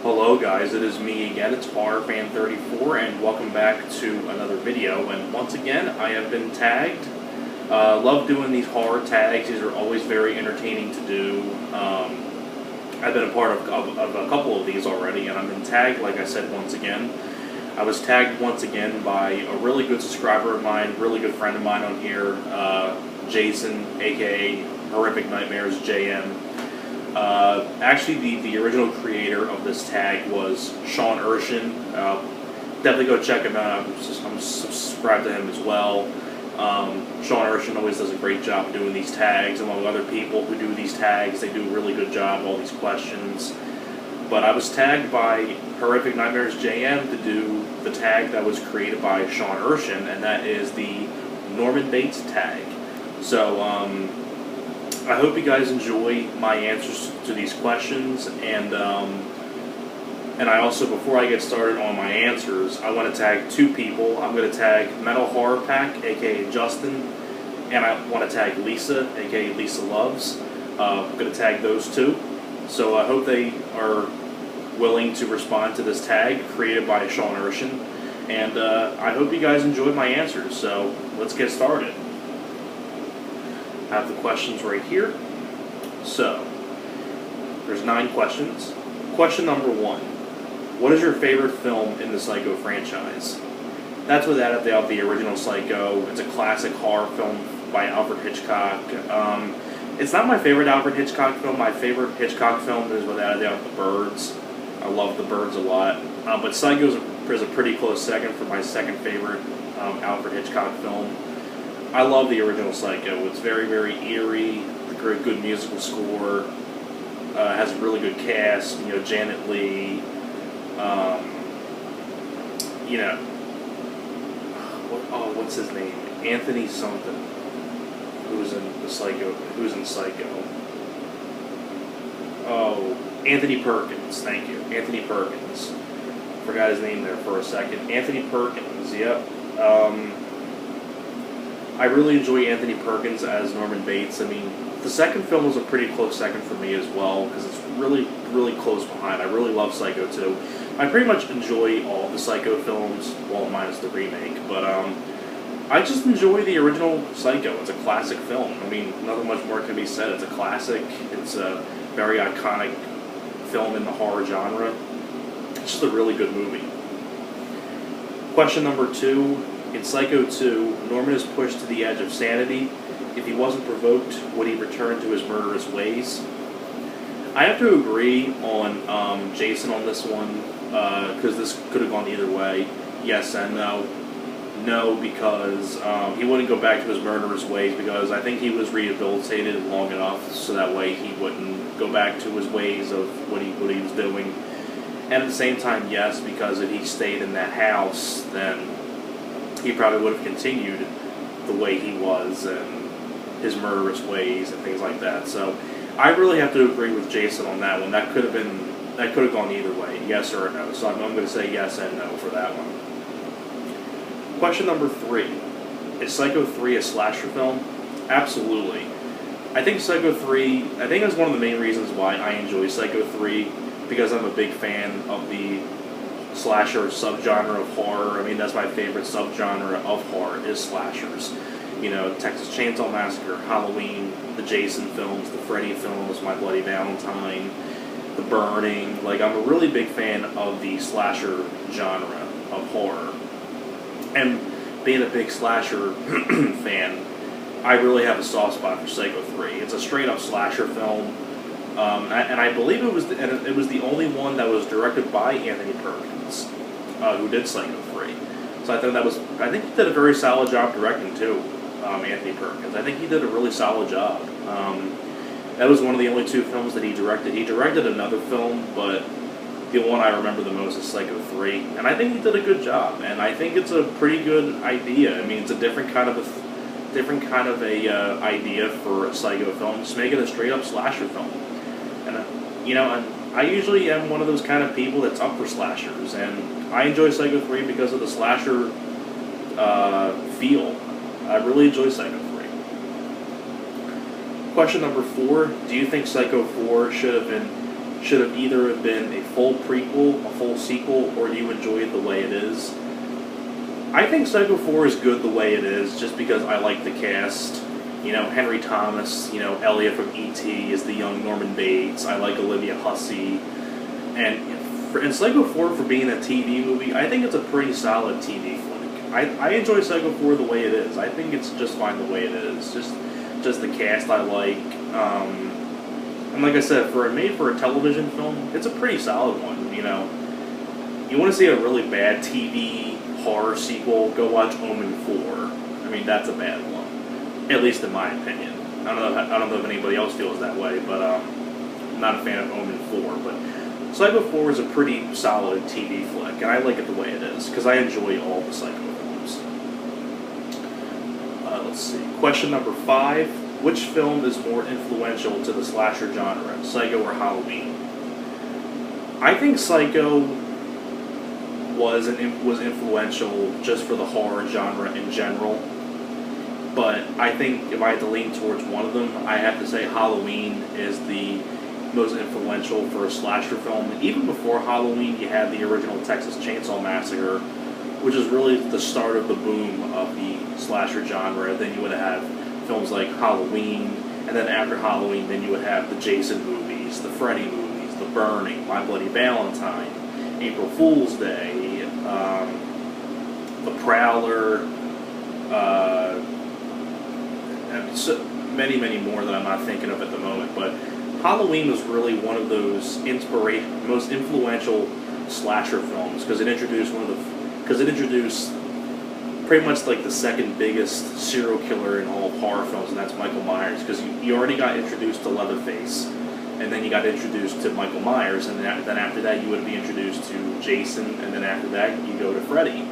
Hello guys, it is me again, it's HorrorFan34, and welcome back to another video. And once again, I have been tagged. Love doing these horror tags, these are always very entertaining to do. I've been a part of a couple of these already, and I've been tagged, like I said, once again. I was tagged once again by a really good subscriber of mine, really good friend of mine on here, Jason, aka Horrific Nightmares JM. Actually, the original creator of this tag was Sean Erschen. Definitely go check him out. I'm subscribed to him as well. Sean Erschen always does a great job doing these tags. Among other people who do these tags, they do a really good job, all these questions. But I was tagged by Horrific Nightmares JM to do the tag that was created by Sean Erschen, and that is the Norman Bates tag. So, I hope you guys enjoy my answers to these questions, and I also, before I get started on my answers, I want to tag two people. I'm going to tag Metal Horror Pack, aka Justin, and I want to tag Lisa, aka Lisa Loves. I'm going to tag those two. So I hope they are willing to respond to this tag created by Sean Erschen, and I hope you guys enjoyed my answers. So let's get started. I have the questions right here. So, there's 9 questions. Question number 1. What is your favorite film in the Psycho franchise? That's without a doubt the original Psycho. It's a classic horror film by Alfred Hitchcock. It's not my favorite Alfred Hitchcock film. My favorite Hitchcock film is without a doubt The Birds. I love The Birds a lot. But Psycho is a pretty close second for my second favorite Alfred Hitchcock film. I love the original Psycho. It's very, very eerie. A very good musical score. Has a really good cast. You know, Janet Leigh. You know, what's his name? Anthony something. Who's in the Psycho? Who's in Psycho? Oh, Anthony Perkins. Thank you, Anthony Perkins. Forgot his name there for a second. Anthony Perkins. Yep. I really enjoy Anthony Perkins as Norman Bates. I mean, the second film was a pretty close second for me as well, because it's really, really close behind. I really love Psycho 2. I pretty much enjoy all the Psycho films, well, minus the remake, but I just enjoy the original Psycho. It's a classic film. I mean, nothing much more can be said. It's a classic. It's a very iconic film in the horror genre. It's just a really good movie. Question number 2. In Psycho 2, Norman is pushed to the edge of sanity. If he wasn't provoked, would he return to his murderous ways? I have to agree on Jason on this one, because this could have gone either way. Yes and no. No, because he wouldn't go back to his murderous ways, because I think he was rehabilitated long enough so that way he wouldn't go back to his ways of what he was doing. And at the same time, yes, because if he stayed in that house, then he probably would have continued the way he was and his murderous ways and things like that. So I really have to agree with Jason on that one. That could have gone either way, yes or no. So I'm going to say yes and no for that one. Question number 3. Is Psycho 3 a slasher film? Absolutely. I think Psycho 3, I think that's one of the main reasons why I enjoy Psycho 3, because I'm a big fan of the slasher subgenre of horror. I mean, that's my favorite subgenre of horror is slashers. You know, Texas Chainsaw Massacre, Halloween, the Jason films, the Freddy films, My Bloody Valentine, The Burning. Like, I'm a really big fan of the slasher genre of horror. And being a big slasher fan, I really have a soft spot for Psycho 3. It's a straight-up slasher film. And I believe it was the only one that was directed by Anthony Perkins, who did Psycho 3. So I think he did a very solid job directing too, Anthony Perkins. I think he did a really solid job. That was one of the only 2 films that he directed. He directed another film, but the one I remember the most is Psycho 3. And I think he did a good job, and I think it's a pretty good idea. I mean, it's a different kind of idea for a Psycho film. Just make it a straight-up slasher film. And, you know, I usually am one of those kind of people that's up for slashers, and I enjoy Psycho 3 because of the slasher feel. I really enjoy Psycho 3. Question number 4. Do you think Psycho 4 should have been should have either have been a full prequel, a full sequel, or do you enjoy it the way it is? I think Psycho 4 is good the way it is, just because I like the cast. You know, Henry Thomas, you know, Elliot from E.T. is the young Norman Bates. I like Olivia Hussey. And Psycho 4, for being a TV movie, I think it's a pretty solid TV flick. I enjoy Psycho 4 the way it is. I think it's just fine the way it is. Just the cast I like. And like I said, for a television film, it's a pretty solid one, you know. You want to see a really bad TV horror sequel, go watch Omen 4. I mean, that's a bad one. At least in my opinion. I don't know if anybody else feels that way, but I'm not a fan of Omen 4. But Psycho 4 is a pretty solid TV flick, and I like it the way it is, because I enjoy all the Psycho films. Let's see. Question number 5. Which film is more influential to the slasher genre, Psycho or Halloween? I think Psycho was influential just for the horror genre in general. But I think if I had to lean towards one of them, I have to say Halloween is the most influential for a slasher film. Even before Halloween, you had the original Texas Chainsaw Massacre, which is really the start of the boom of the slasher genre. Then you would have films like Halloween, and then after Halloween, then you would have the Jason movies, the Freddy movies, The Burning, My Bloody Valentine, April Fool's Day, The Prowler, and so many, many more that I'm not thinking of at the moment. But Halloween was really one of those most influential slasher films because it introduced pretty much like the second biggest serial killer in all of horror films, and that's Michael Myers. Because you already got introduced to Leatherface, and then you got introduced to Michael Myers, and then after that you would be introduced to Jason, and then after that you go to Freddy.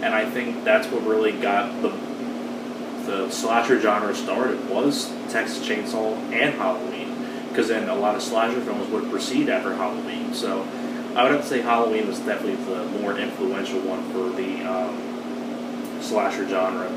And I think that's what really got the slasher genre started, was Texas Chainsaw and Halloween. Because then a lot of slasher films would proceed after Halloween. So I would have to say Halloween was definitely the more influential one for the slasher genre.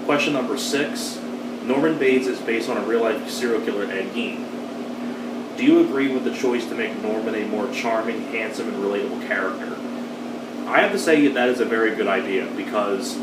Question number 6. Norman Bates is based on a real-life serial killer, Ed Gein. Do you agree with the choice to make Norman a more charming, handsome, and relatable character? I have to say that is a very good idea, because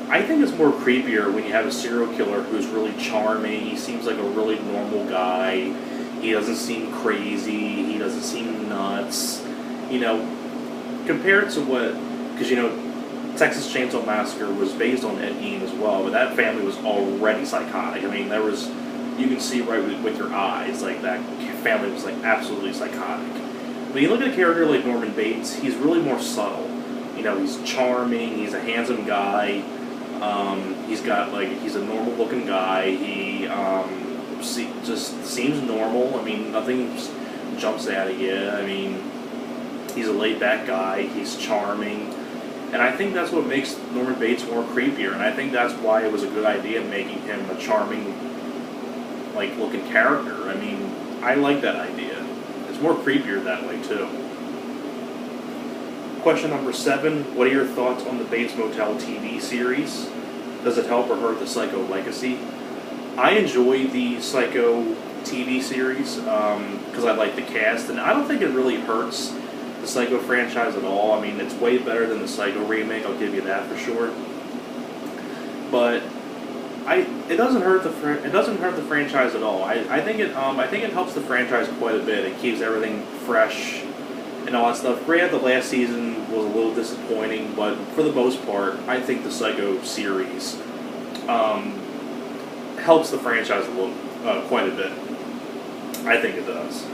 I think it's more creepier when you have a serial killer who's really charming. He seems like a really normal guy. He doesn't seem crazy. He doesn't seem nuts. You know, compared to because, you know, Texas Chainsaw Massacre was based on Ed Gein as well, but that family was already psychotic. I mean, you can see right with your eyes, like, that family was, like, absolutely psychotic. When you look at a character like Norman Bates, he's really more subtle. You know, he's charming, he's a handsome guy, he's a normal-looking guy, he just seems normal. I mean, nothing jumps out at you. I mean, he's a laid-back guy, he's charming. And I think that's what makes Norman Bates more creepier, and I think that's why it was a good idea making him a charming, like, looking character. I mean, I like that idea. It's more creepier that way, too. Question number 7. What are your thoughts on the Bates Motel TV series? Does it help or hurt the Psycho legacy? I enjoy the Psycho TV series because I like the cast, and I don't think it really hurts the Psycho franchise at all. I mean, it's way better than the Psycho remake, I'll give you that for sure. But it doesn't hurt the franchise at all. I think it helps the franchise quite a bit. It keeps everything fresh and all that stuff. Granted, the last season was a little disappointing, but for the most part, I think the Psycho series helps the franchise quite a bit. I think it does.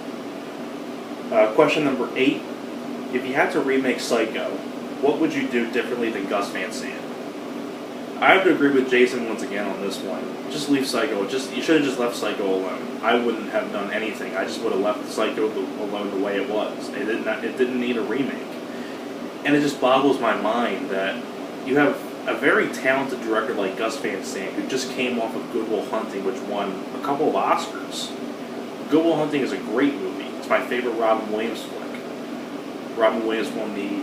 Question number 8. If you had to remake Psycho, what would you do differently than Gus Van Sant? I have to agree with Jason once again on this one. Just leave Psycho. You should have just left Psycho alone. I wouldn't have done anything. I just would have left Psycho alone the way it was. It didn't need a remake. And it just boggles my mind that you have a very talented director like Gus Van Sant, who just came off of Good Will Hunting, which won a couple of Oscars. Good Will Hunting is a great movie. It's my favorite Robin Williams flick. Robin Williams won the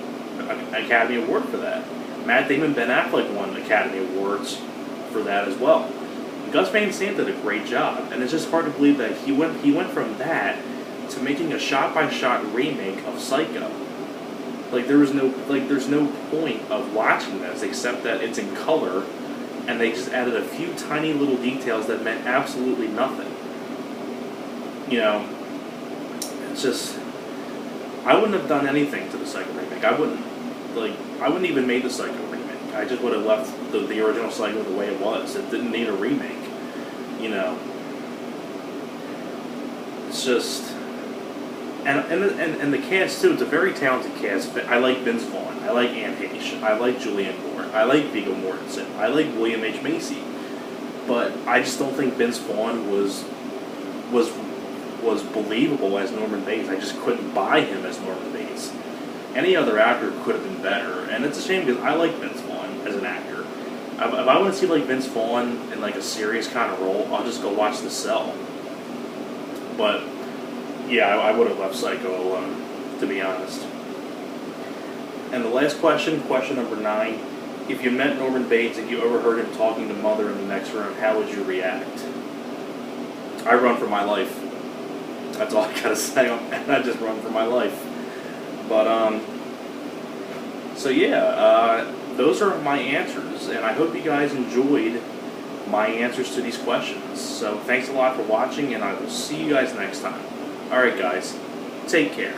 Academy Award for that. Matt Damon, Ben Affleck won Academy Awards for that as well. Gus Van Sant did a great job, and it's just hard to believe that he went from that to to making a shot-by-shot remake of Psycho. Like there's no point of watching this except that it's in color, and they just added a few tiny little details that meant absolutely nothing. You know, it's just, I wouldn't have done anything to the Psycho remake. I wouldn't even made the Psycho remake. I just would have left the original Psycho the way it was. It didn't need a remake. You know, it's just, and the cast too. It's a very talented cast. I like Vince Vaughn. I like Anne Heche. I like Julianne Moore. I like Viggo Mortensen. I like William H. Macy. But I just don't think Vince Vaughn was believable as Norman Bates. I just couldn't buy him as Norman Bates. Any other actor could have been better, and it's a shame because I like Vince Vaughn as an actor. If I want to see like Vince Vaughn in like a serious kind of role, I'll just go watch The Cell. But yeah, I would have left Psycho alone, to be honest. And the last question, question number 9. If you met Norman Bates and you overheard him talking to Mother in the next room, how would you react? I run for my life. That's all I gotta say on that. I just run for my life. But, so yeah, those are my answers, and I hope you guys enjoyed my answers to these questions. So thanks a lot for watching, and I will see you guys next time. Alright guys, take care.